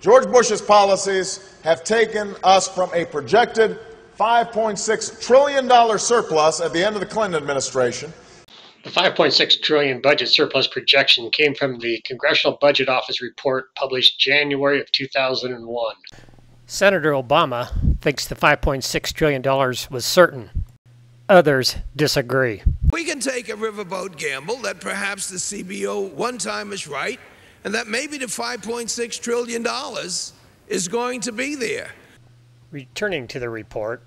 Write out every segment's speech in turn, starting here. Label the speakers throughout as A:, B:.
A: George Bush's policies have taken us from a projected $5.6 trillion surplus at the end of the Clinton administration.
B: The $5.6 trillion budget surplus projection came from the Congressional Budget Office report published January of 2001.
C: Senator Obama thinks the $5.6 trillion was certain. Others disagree.
D: We can take a riverboat gamble that perhaps the CBO one time is right, and that maybe the $5.6 trillion is going to be there.
C: Returning to the report,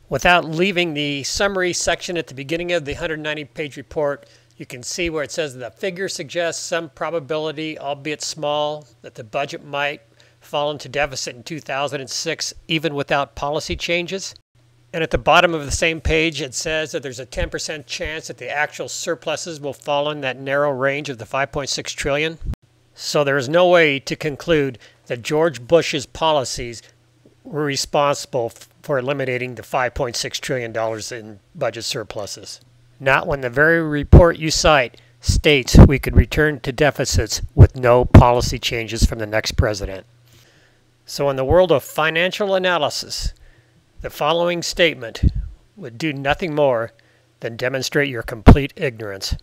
C: without leaving the summary section at the beginning of the 190-page report, you can see where it says the figure suggests some probability, albeit small, that the budget might fall into deficit in 2006 even without policy changes. And at the bottom of the same page, it says that there's a 10% chance that the actual surpluses will fall in that narrow range of the $5.6 trillion. So there is no way to conclude that George Bush's policies were responsible for eliminating the $5.6 trillion in budget surpluses. Not when the very report you cite states we could return to deficits with no policy changes from the next president. So in the world of financial analysis, the following statement would do nothing more than demonstrate your complete ignorance.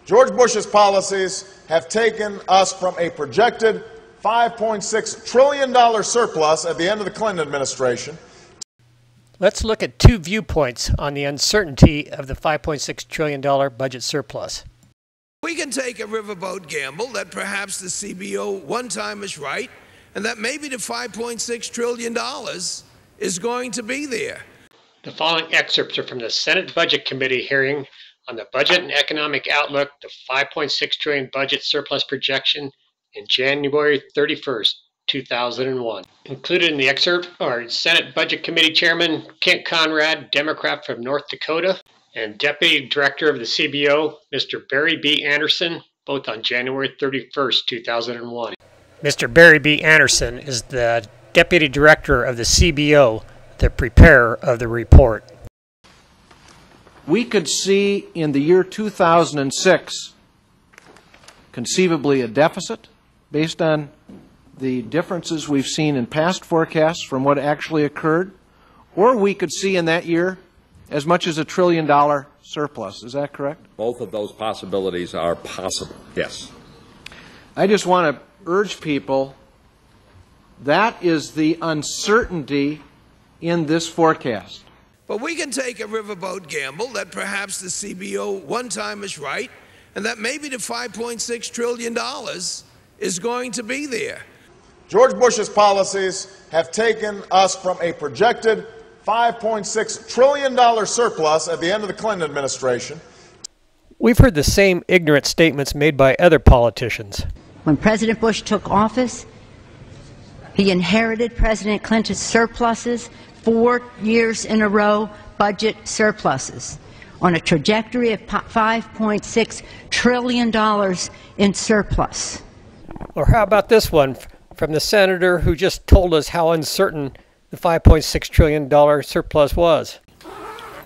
A: George Bush's policies have taken us from a projected $5.6 trillion surplus at the end of the Clinton administration.
C: Let's look at two viewpoints on the uncertainty of the $5.6 trillion budget surplus.
D: We can take a riverboat gamble that perhaps the CBO one time is right, and that maybe the $5.6 trillion is going to be there.
B: The following excerpts are from the Senate Budget Committee hearing on the Budget and Economic Outlook, the $5.6 trillion budget surplus projection in January 31st, 2001. Included in the excerpt are Senate Budget Committee Chairman Kent Conrad, Democrat from North Dakota, and Deputy Director of the CBO, Mr. Barry B. Anderson, both on January 31st, 2001.
C: Mr. Barry B. Anderson is the Deputy Director of the CBO, the preparer of the report.
E: We could see in the year 2006 conceivably a deficit based on the differences we've seen in past forecasts from what actually occurred, or we could see in that year as much as $1 trillion surplus. Is that correct?
F: Both of those possibilities are possible, yes.
E: I just want to urge people, that is the uncertainty in this forecast.
D: But we can take a riverboat gamble that perhaps the CBO one time is right, and that maybe the $5.6 trillion is going to be there.
A: George Bush's policies have taken us from a projected $5.6 trillion surplus at the end of the Clinton administration.
C: We've heard the same ignorant statements made by other politicians.
G: When President Bush took office, he inherited President Clinton's surpluses, 4 years in a row, budget surpluses, on a trajectory of $5.6 trillion in surplus.
C: Or how about this one from the senator who just told us how uncertain the $5.6 trillion surplus was?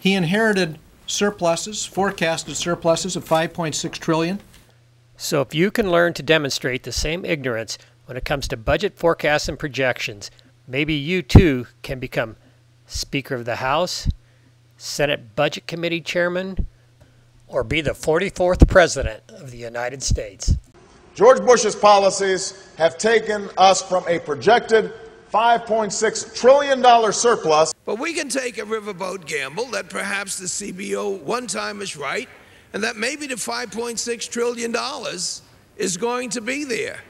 E: He inherited surpluses, forecasted surpluses of $5.6 trillion.
C: So if you can learn to demonstrate the same ignorance when it comes to budget forecasts and projections, maybe you too can become Speaker of the House, Senate Budget Committee Chairman, or be the 44th President of the United States.
A: George Bush's policies have taken us from a projected $5.6 trillion surplus.
D: But we can take a riverboat gamble that perhaps the CBO one time is right, and that maybe the $5.6 trillion is going to be there.